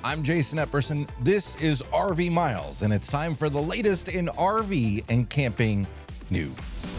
I'm Jason Epperson. This is RV Miles, and it's time for the latest in RV and camping news.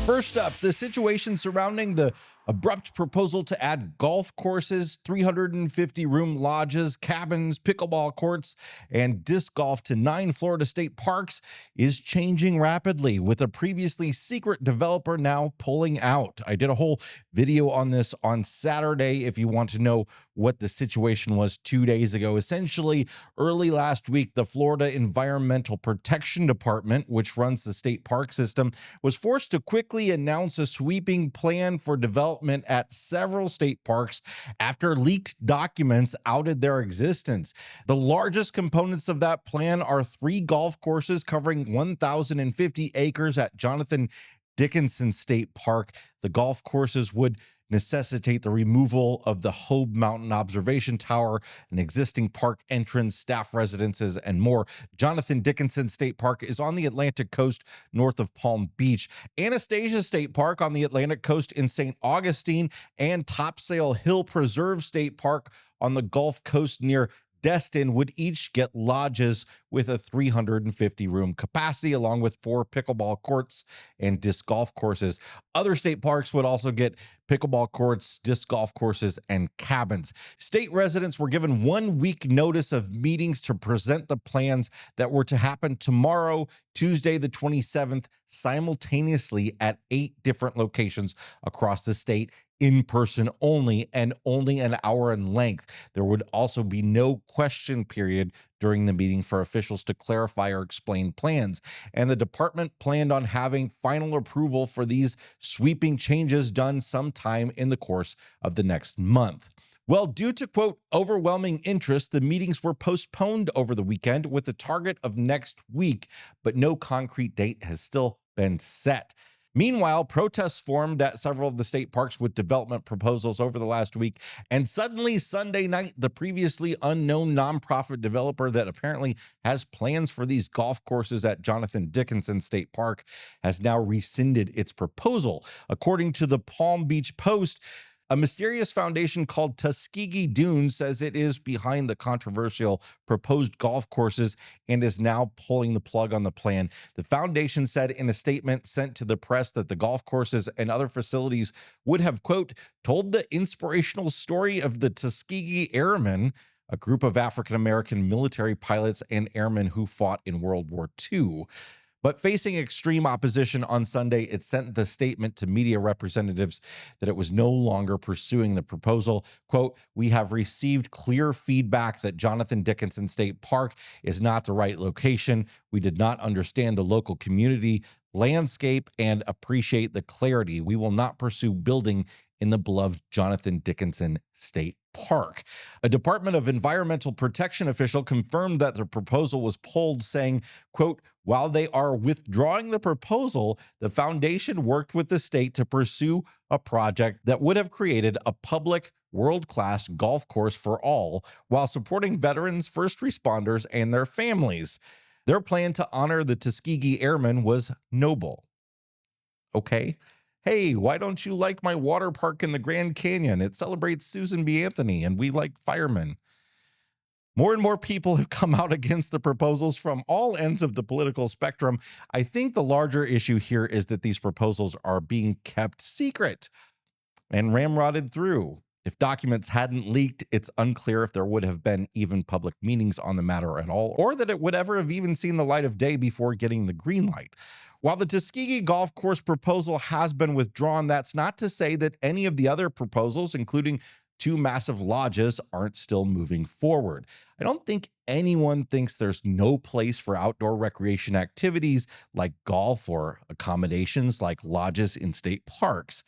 First up, the situation surrounding the abrupt proposal to add golf courses, 350-room lodges, cabins, pickleball courts, and disc golf to 9 Florida state parks is changing rapidly, with a previously secret developer now pulling out. I did a whole video on this on Saturday if you want to know what the situation was 2 days ago. Essentially, early last week, the Florida Environmental Protection Department, which runs the state park system, was forced to quickly announce a sweeping plan for development at several state parks after leaked documents outed their existence. The largest components of that plan are 3 golf courses covering 1,050 acres at Jonathan Dickinson State Park. The golf courses would necessitate the removal of the Hobe Mountain Observation Tower, an existing park entrance, staff residences, and more. Jonathan Dickinson State Park is on the Atlantic coast north of Palm Beach. Anastasia State Park on the Atlantic coast in St. Augustine, and Topsail Hill Preserve State Park on the Gulf Coast near Destin would each get lodges with a 350-room capacity, along with 4 pickleball courts and disc golf courses. Other state parks would also get pickleball courts, disc golf courses, and cabins. State residents were given 1 week notice of meetings to present the plans that were to happen tomorrow, Tuesday the 27th, simultaneously at 8 different locations across the state, in person only, and only an hour in length. There would also be no question period during the meeting for officials to clarify or explain plans. And the department planned on having final approval for these sweeping changes done sometime in the course of the next month. Well, due to, quote, overwhelming interest, the meetings were postponed over the weekend with a target of next week, but no concrete date has still been set. Meanwhile, protests formed at several of the state parks with development proposals over the last week, and suddenly Sunday night, the previously unknown nonprofit developer that apparently has plans for these golf courses at Jonathan Dickinson State Park has now rescinded its proposal. According to the Palm Beach Post, a mysterious foundation called Tuskegee Dunes says it is behind the controversial proposed golf courses and is now pulling the plug on the plan. The foundation said in a statement sent to the press that the golf courses and other facilities would have, quote, told the inspirational story of the Tuskegee Airmen, a group of African-American military pilots and airmen who fought in World War II. But facing extreme opposition on Sunday, it sent the statement to media representatives that it was no longer pursuing the proposal. Quote, we have received clear feedback that Jonathan Dickinson State Park is not the right location. We did not understand the local community landscape and appreciate the clarity. We will not pursue building in the beloved Jonathan Dickinson State Park. A Department of Environmental Protection official confirmed that the proposal was pulled, saying, quote, while they are withdrawing the proposal, the foundation worked with the state to pursue a project that would have created a public, world-class golf course for all while supporting veterans, first responders, and their families. Their plan to honor the Tuskegee Airmen was noble. Okay. Hey, why don't you like my water park in the Grand Canyon? It celebrates Susan B. Anthony, and we like firemen. More and more people have come out against the proposals from all ends of the political spectrum. I think the larger issue here is that these proposals are being kept secret and ramrodded through. If documents hadn't leaked, it's unclear if there would have been even public meetings on the matter at all, or that it would ever have even seen the light of day before getting the green light. While the Tuskegee Golf Course proposal has been withdrawn, that's not to say that any of the other proposals, including 2 massive lodges, aren't still moving forward. I don't think anyone thinks there's no place for outdoor recreation activities like golf or accommodations like lodges in state parks.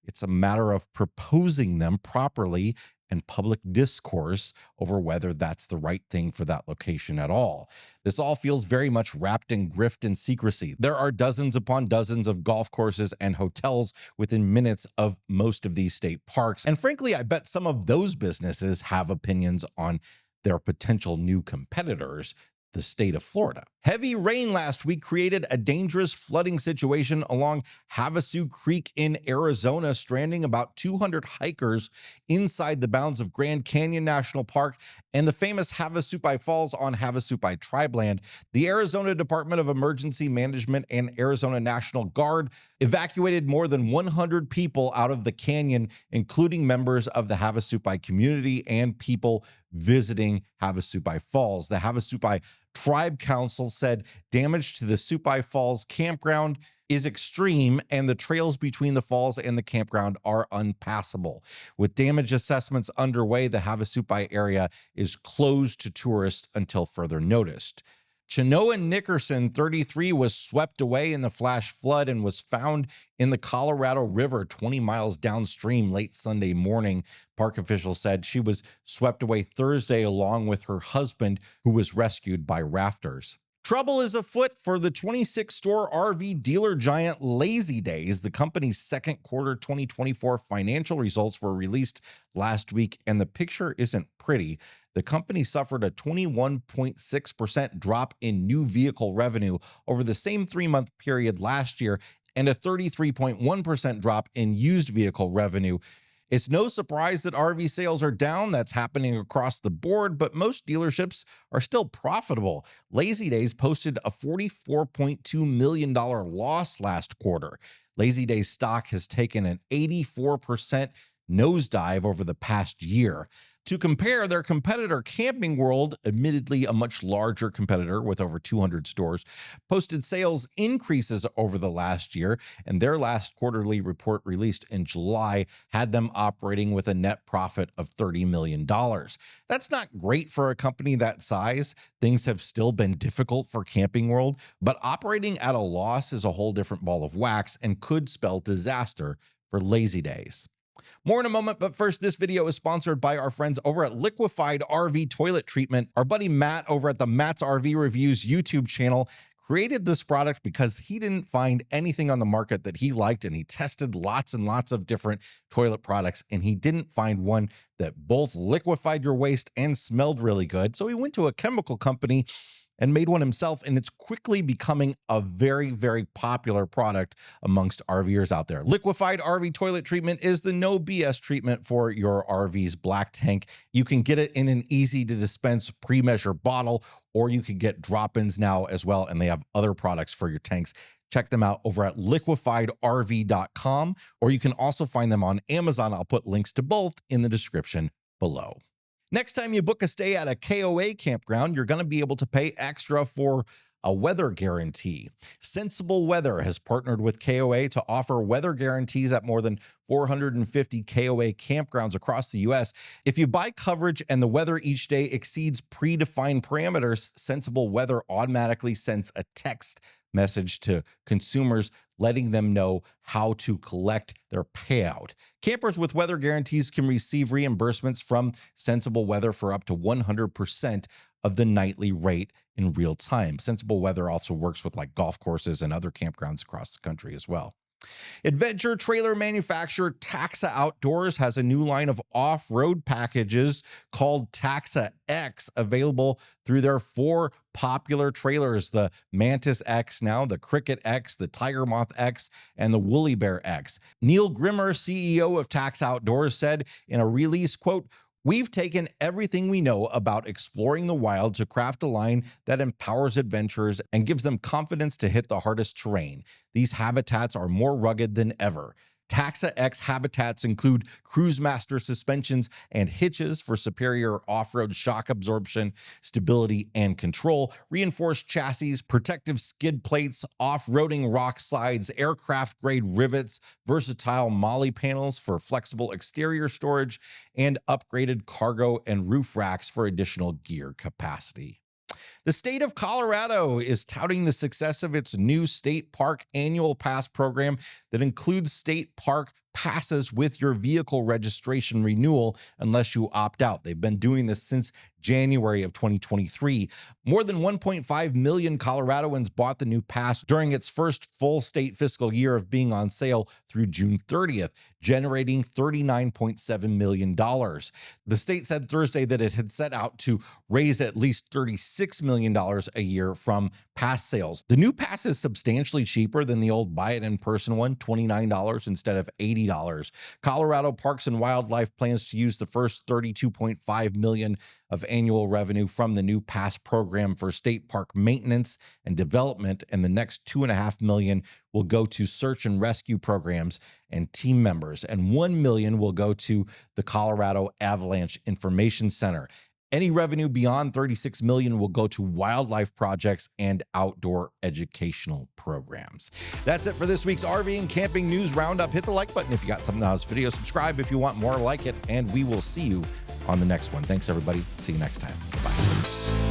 It's a matter of proposing them properly and public discourse over whether that's the right thing for that location at all. This all feels very much wrapped in grift and secrecy. There are dozens upon dozens of golf courses and hotels within minutes of most of these state parks. And frankly, I bet some of those businesses have opinions on their potential new competitors, the state of Florida. Heavy rain last week created a dangerous flooding situation along Havasu Creek in Arizona, stranding about 200 hikers inside the bounds of Grand Canyon National Park and the famous Havasupai Falls on Havasupai tribeland. The Arizona Department of Emergency Management and Arizona National Guard evacuated more than 100 people out of the canyon, including members of the Havasupai community and people visiting Havasupai Falls. The Havasupai Tribe Council said damage to the Supai Falls campground is extreme and the trails between the falls and the campground are unpassable. With damage assessments underway, the Havasupai area is closed to tourists until further notice. Chenoa Nickerson, 33, was swept away in the flash flood and was found in the Colorado River 20 miles downstream late Sunday morning. Park officials said she was swept away Thursday along with her husband, who was rescued by rafters. Trouble is afoot for the 26-store RV dealer giant Lazydays. The company's second quarter 2024 financial results were released last week, and the picture isn't pretty. The company suffered a 21.6% drop in new vehicle revenue over the same three-month period last year and a 33.1% drop in used vehicle revenue. It's no surprise that RV sales are down. That's happening across the board, but most dealerships are still profitable. Lazydays posted a $44.2 million loss last quarter. Lazydays stock has taken an 84% nosedive over the past year. To compare, their competitor Camping World, admittedly a much larger competitor with over 200 stores, posted sales increases over the last year, and their last quarterly report released in July had them operating with a net profit of $30 million. That's not great for a company that size. Things have still been difficult for Camping World, but operating at a loss is a whole different ball of wax and could spell disaster for Lazydays. More in a moment, but first, this video is sponsored by our friends over at Liquified RV Toilet Treatment. Our buddy Matt over at the Matt's RV Reviews YouTube channel created this product because he didn't find anything on the market that he liked, and he tested lots and lots of different toilet products, and he didn't find one that both liquefied your waste and smelled really good. So he went to a chemical company and made one himself, and it's quickly becoming a very, very popular product amongst RVers out there. Liquified RV Toilet Treatment is the no BS treatment for your RV's black tank. You can get it in an easy-to-dispense pre-measure bottle, or you can get drop-ins now as well, and they have other products for your tanks. Check them out over at liquifiedrv.com, or you can also find them on Amazon. I'll put links to both in the description below. Next time you book a stay at a KOA campground, you're going to be able to pay extra for a weather guarantee. Sensible Weather has partnered with KOA to offer weather guarantees at more than 450 KOA campgrounds across the U.S. If you buy coverage and the weather each day exceeds predefined parameters, Sensible Weather automatically sends a text message to consumers letting them know how to collect their payout. Campers with weather guarantees can receive reimbursements from Sensible Weather for up to 100% of the nightly rate in real time. Sensible Weather also works with like golf courses and other campgrounds across the country as well. Adventure trailer manufacturer Taxa Outdoors has a new line of off-road packages called Taxa X available through their four popular trailers: the Mantis X now, the Cricket X, the Tiger Moth X, and the Woolly Bear X. Neil Grimmer, CEO of Taxa Outdoors, said in a release, quote, "We've taken everything we know about exploring the wild to craft a line that empowers adventurers and gives them confidence to hit the hardest terrain. These habitats are more rugged than ever. Taxa X habitats include Cruisemaster suspensions and hitches for superior off-road shock absorption, stability, and control, reinforced chassis, protective skid plates, off-roading rock slides, aircraft-grade rivets, versatile molly panels for flexible exterior storage, and upgraded cargo and roof racks for additional gear capacity." The state of Colorado is touting the success of its new state park annual pass program that includes state park passes with your vehicle registration renewal unless you opt out. They've been doing this since January of 2023. More than 1.5 million Coloradoans bought the new pass during its first full state fiscal year of being on sale through June 30th, generating $39.7 million. The state said Thursday that it had set out to raise at least $36 million a year from pass sales. The new pass is substantially cheaper than the old buy it in person one, $29 instead of $80. Colorado Parks and Wildlife plans to use the first $32.5 million of annual revenue from the new pass program for state park maintenance and development, and the next $2.5 million will go to search and rescue programs and team members, and $1 million will go to the Colorado Avalanche Information Center. Any revenue beyond $36 million will go to wildlife projects and outdoor educational programs. That's it for this week's RV and Camping News Roundup. Hit the like button if you got something out of this video. Subscribe if you want more like it, and we will see you on the next one. Thanks, everybody. See you next time. Bye.